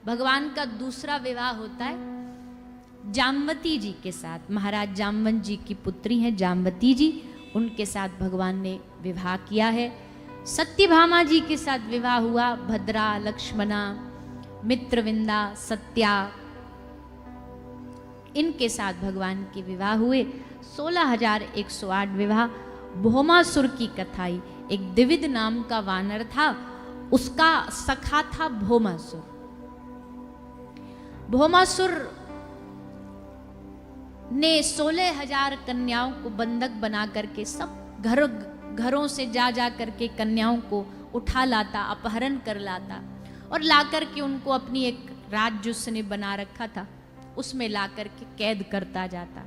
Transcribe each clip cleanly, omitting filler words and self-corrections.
भगवान का दूसरा विवाह होता है जामवती जी के साथ। महाराज जामवंत जी की पुत्री हैं जामवती जी, उनके साथ भगवान ने विवाह किया है। सत्यभामा जी के साथ विवाह हुआ, भद्रा, लक्ष्मणा, मित्रविंदा, सत्या, इनके साथ भगवान के विवाह हुए। 16,108 विवाह। भौमासुर की कथाई, एक द्विविद नाम का वानर था, उसका सखा था भौमासुर। भौमासुर ने 16,000 कन्याओं को बंधक बना करके सब घरों से जा जा करके कन्याओं को उठा लाता, अपहरण कर लाता और ला करके उनको अपनी एक राज्य उसने बना रखा था, उसमें ला करके कैद करता जाता।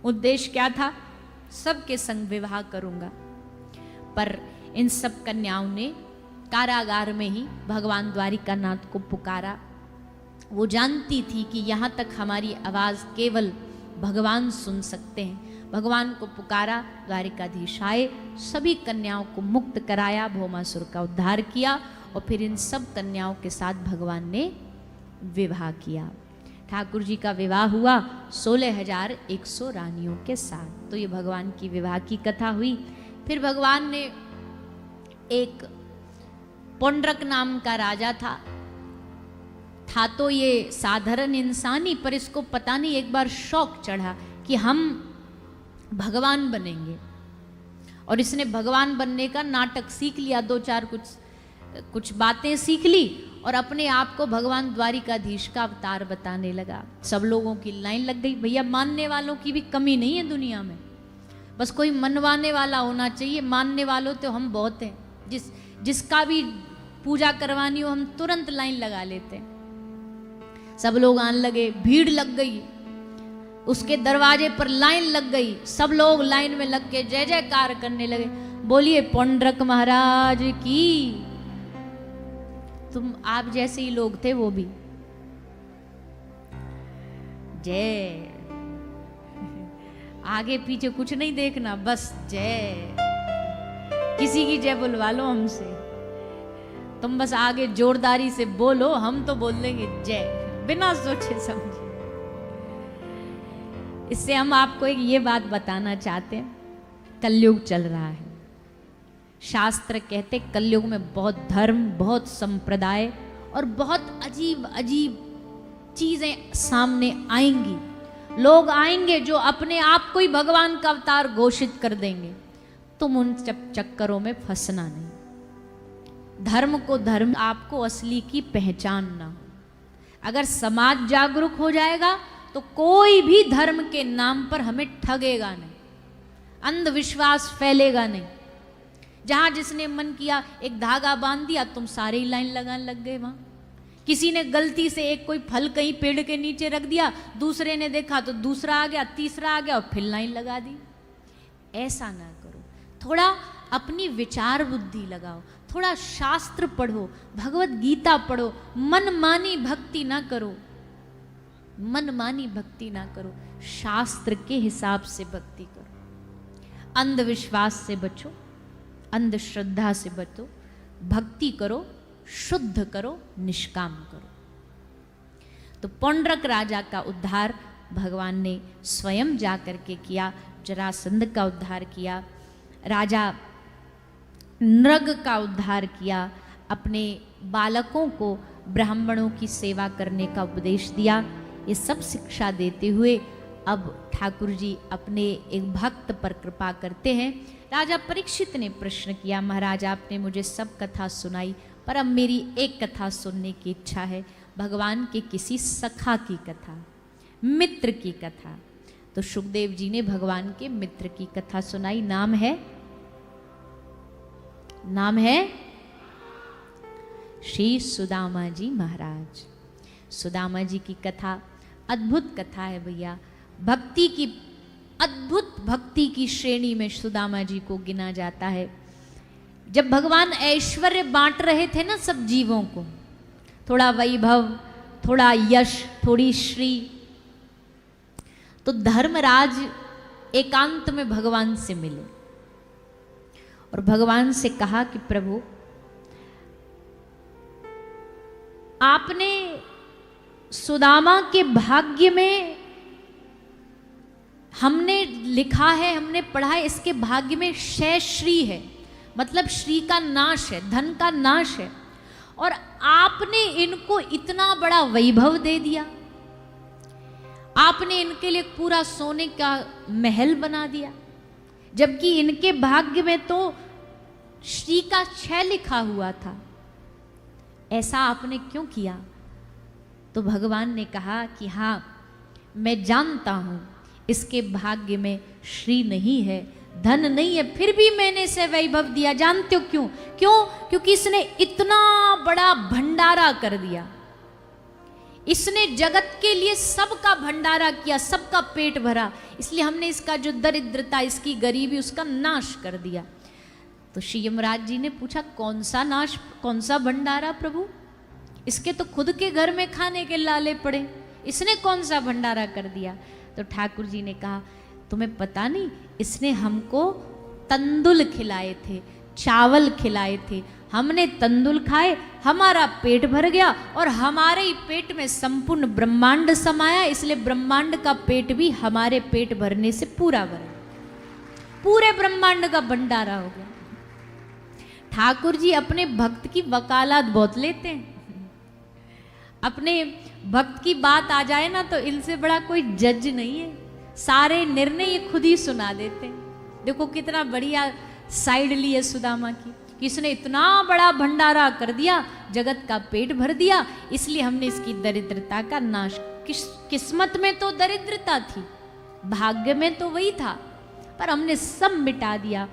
उद्देश्य क्या था? सबके संग विवाह करूंगा। पर इन सब कन्याओं ने कारागार में ही भगवान द्वारिकानाथ को पुकारा। वो जानती थी कि यहाँ तक हमारी आवाज केवल भगवान सुन सकते हैं। भगवान को पुकारा, द्वारिकाधीश आए, सभी कन्याओं को मुक्त कराया, भौमासुर का उद्धार किया और फिर इन सब कन्याओं के साथ भगवान ने विवाह किया। ठाकुर जी का विवाह हुआ 16,100 रानियों के साथ। तो ये भगवान की विवाह की कथा हुई। फिर भगवान ने एक पौंड्रक नाम का राजा था तो ये साधारण इंसान ही, पर इसको पता नहीं एक बार शौक चढ़ा कि हम भगवान बनेंगे, और इसने भगवान बनने का नाटक सीख लिया। 2-4 कुछ बातें सीख ली और अपने आप को भगवान द्वारिकाधीश का अवतार बताने लगा। सब लोगों की लाइन लग गई। भैया मानने वालों की भी कमी नहीं है दुनिया में, बस कोई मनवाने वाला होना चाहिए। मानने वालों तो हम बहुत हैं, जिसका भी पूजा करवानी हो हम तुरंत लाइन लगा लेते हैं। सब लोग आने लगे, भीड़ लग गई, उसके दरवाजे पर लाइन लग गई। सब लोग लाइन में लग के जय जयकार करने लगे, बोलिए पौंड्रक महाराज की। तुम आप जैसे ही लोग थे वो भी जय, आगे पीछे कुछ नहीं देखना, बस जय। किसी की जय बुलवा लो हमसे, तुम बस आगे जोरदारी से बोलो, हम तो बोल देंगे जय बिना सोचे समझे। इससे हम आपको एक ये बात बताना चाहते हैं, कलयुग चल रहा है। शास्त्र कहते कलयुग में बहुत धर्म, बहुत संप्रदाय और बहुत अजीब अजीब चीजें सामने आएंगी। लोग आएंगे जो अपने आप को ही भगवान का अवतार घोषित कर देंगे। तुम उन चक्करों में फंसना नहीं। धर्म को धर्म, आपको असली की पहचान ना हो। अगर समाज जागरूक हो जाएगा तो कोई भी धर्म के नाम पर हमें ठगेगा नहीं, अंधविश्वास फैलेगा नहीं। जहां जिसने मन किया एक धागा बांध दिया, तुम सारे ही लाइन लगाने लग गए। वहां किसी ने गलती से एक कोई फल कहीं पेड़ के नीचे रख दिया, दूसरे ने देखा तो दूसरा आ गया, तीसरा आ गया और फिर लाइन लगा दी। ऐसा ना करो। थोड़ा अपनी विचार बुद्धि लगाओ, थोड़ा शास्त्र पढ़ो, भगवत गीता पढ़ो। मनमानी भक्ति ना करो, मनमानी भक्ति ना करो, शास्त्र के हिसाब से भक्ति करो। अंधविश्वास से बचो, अंधश्रद्धा से बचो, भक्ति करो, शुद्ध करो, निष्काम करो। तो पौंड्रक राजा का उद्धार भगवान ने स्वयं जा करके किया। जरासंध का उद्धार किया, राजा नृग का उद्धार किया, अपने बालकों को ब्राह्मणों की सेवा करने का उपदेश दिया। ये सब शिक्षा देते हुए अब ठाकुर जी अपने एक भक्त पर कृपा करते हैं। राजा परीक्षित ने प्रश्न किया, महाराज आपने मुझे सब कथा सुनाई, पर अब मेरी एक कथा सुनने की इच्छा है, भगवान के किसी सखा की कथा, मित्र की कथा। तो सुखदेव जी ने भगवान के मित्र की कथा सुनाई। नाम है श्री सुदामा जी महाराज। सुदामा जी की कथा अद्भुत कथा है भैया। भक्ति की, अद्भुत भक्ति की श्रेणी में सुदामा जी को गिना जाता है। जब भगवान ऐश्वर्य बांट रहे थे ना सब जीवों को, थोड़ा वैभव, थोड़ा यश, थोड़ी श्री, तो धर्मराज एकांत में भगवान से मिले और भगवान से कहा कि प्रभु आपने सुदामा के भाग्य में हमने लिखा है, हमने पढ़ा है, इसके भाग्य में क्षय श्री है, मतलब श्री का नाश है, धन का नाश है। और आपने इनको इतना बड़ा वैभव दे दिया, आपने इनके लिए पूरा सोने का महल बना दिया, जबकि इनके भाग्य में तो श्री का क्षय लिखा हुआ था। ऐसा आपने क्यों किया? तो भगवान ने कहा कि हाँ, मैं जानता हूं इसके भाग्य में श्री नहीं है, धन नहीं है, फिर भी मैंने इसे वैभव दिया। जानते हो क्यों? क्योंकि इसने इतना बड़ा भंडारा कर दिया, इसने जगत के लिए सबका भंडारा किया, सबका पेट भरा, इसलिए हमने इसका जो दरिद्रता, इसकी गरीबी, उसका नाश कर दिया। तो श्री यमराज जी ने पूछा, कौन सा नाश, कौन सा भंडारा प्रभु? इसके तो खुद के घर में खाने के लाले पड़े, इसने कौन सा भंडारा कर दिया? तो ठाकुर जी ने कहा, तुम्हें पता नहीं, इसने हमको तंदुल खिलाए थे, चावल खिलाए थे, हमने तंदुल खाए, हमारा पेट भर गया और हमारे ही पेट में संपूर्ण ब्रह्मांड समाया, इसलिए ब्रह्मांड का पेट भी हमारे पेट भरने से पूरा भरा, पूरे ब्रह्मांड का भंडारा हो गया। ठाकुर जी अपने भक्त की वकालत बहुत लेते हैं, अपने भक्त की बात आ जाए ना तो इनसे बड़ा कोई जज नहीं है, सारे निर्णय ये खुद ही सुना देते हैं। देखो कितना बढ़िया साइड ली है सुदामा की, कि इसने इतना बड़ा भंडारा कर दिया, जगत का पेट भर दिया, इसलिए हमने इसकी दरिद्रता का नाश। किस्मत में तो दरिद्रता थी, भाग्य में तो वही था, पर हमने सब मिटा दिया,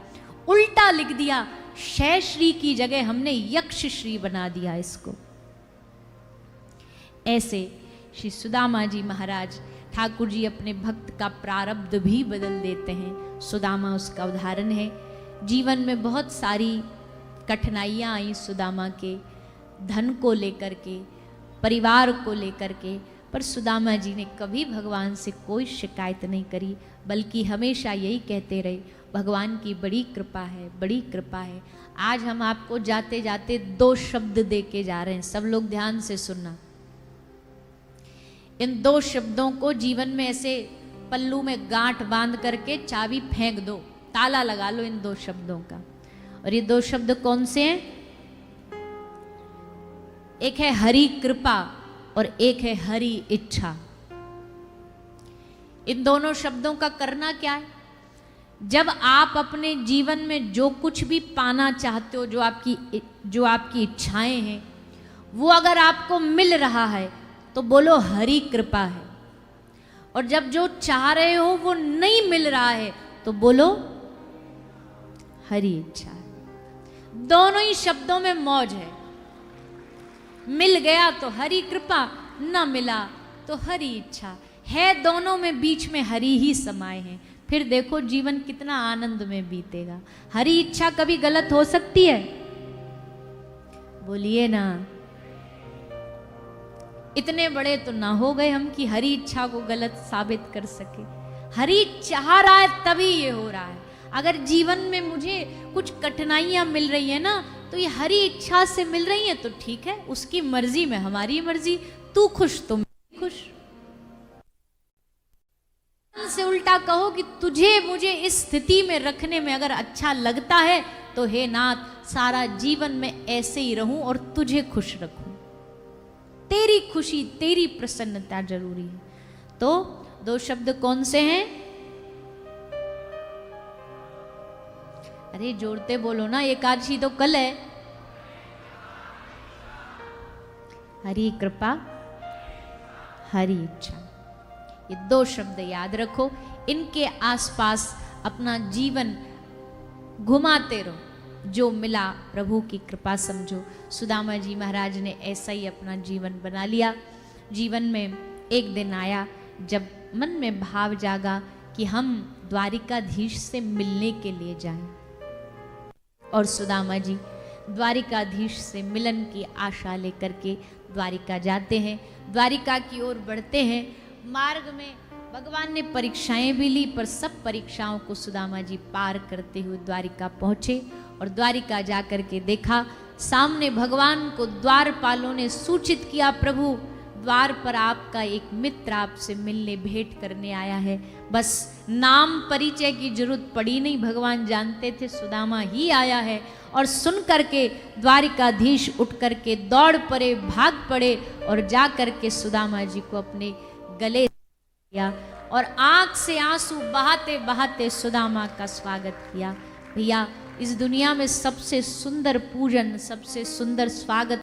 उल्टा लिख दिया, क्षय श्री की जगह हमने यक्ष श्री बना दिया इसको। ऐसे श्री सुदामा जी महाराज, ठाकुर जी अपने भक्त का प्रारब्ध भी बदल देते हैं। सुदामा उसका उदाहरण है। जीवन में बहुत सारी कठिनाइयाँ आई सुदामा के, धन को लेकर के, परिवार को लेकर के, पर सुदामा जी ने कभी भगवान से कोई शिकायत नहीं करी, बल्कि हमेशा यही कहते रहे, भगवान की बड़ी कृपा है, बड़ी कृपा है। आज हम आपको जाते जाते 2 शब्द दे के जा रहे हैं, सब लोग ध्यान से सुनना। इन 2 शब्दों को जीवन में ऐसे पल्लू में गांठ बांध करके चाबी फेंक दो, ताला लगा लो इन 2 शब्दों का। और ये 2 शब्द कौन से हैं? एक है हरि कृपा और एक है हरि इच्छा। इन दोनों शब्दों का करना क्या है? जब आप अपने जीवन में जो कुछ भी पाना चाहते हो, जो आपकी इच्छाएं हैं, वो अगर आपको मिल रहा है तो बोलो हरि कृपा है, और जब जो चाह रहे हो वो नहीं मिल रहा है तो बोलो हरि इच्छा है। दोनों ही शब्दों में मौज है। मिल गया तो हरि कृपा, न मिला तो हरि इच्छा है। दोनों में बीच में हरि ही समाये हैं। फिर देखो जीवन कितना आनंद में बीतेगा। हरि इच्छा कभी गलत हो सकती है? बोलिए ना। इतने बड़े तो ना हो गए हम कि हरि इच्छा को गलत साबित कर सके। हरि चाह रहा है तभी ये हो रहा है। अगर जीवन में मुझे कुछ कठिनाइयां मिल रही है ना, तो ये हरि इच्छा से मिल रही है तो ठीक है, उसकी मर्जी में हमारी मर्जी। तू खुश तो मैं खुश। से उल्टा कहो कि तुझे मुझे इस स्थिति में रखने में अगर अच्छा लगता है तो हे नाथ, सारा जीवन में ऐसे ही रहूं और तुझे खुश रखूं। तेरी खुशी, तेरी प्रसन्नता जरूरी है। तो 2 शब्द कौन से हैं? अरे जोड़ते बोलो ना, एकादशी तो कल है। हरि कृपा, हरि इच्छा, ये 2 शब्द याद रखो। इनके आसपास अपना जीवन घुमाते रहो। जो मिला प्रभु की कृपा समझो। सुदामा जी महाराज ने ऐसा ही अपना जीवन बना लिया। जीवन में एक दिन आया जब मन में भाव जागा कि हम द्वारिकाधीश से मिलने के लिए जाएं, और सुदामा जी द्वारिकाधीश से मिलन की आशा लेकर के द्वारिका जाते हैं, द्वारिका की ओर बढ़ते हैं। मार्ग में भगवान ने परीक्षाएं भी ली, पर सब परीक्षाओं को सुदामा जी पार करते हुए द्वारिका पहुंचे। और द्वारिका जाकर के देखा, सामने भगवान को द्वारपालों ने सूचित किया, प्रभु द्वार पर आपका एक मित्र आपसे मिलने भेंट करने आया है। बस नाम परिचय की जरूरत पड़ी नहीं, भगवान जानते थे सुदामा ही आया है। और सुन करके द्वारिकाधीश उठ करके दौड़ पड़े, भाग पड़े और जा करके सुदामा जी को अपने गले किया और आंख से आंसू बहाते बहाते सुदामा का स्वागत किया। भैया, इस दुनिया में सबसे सुंदर पूजन, सबसे सुंदर स्वागत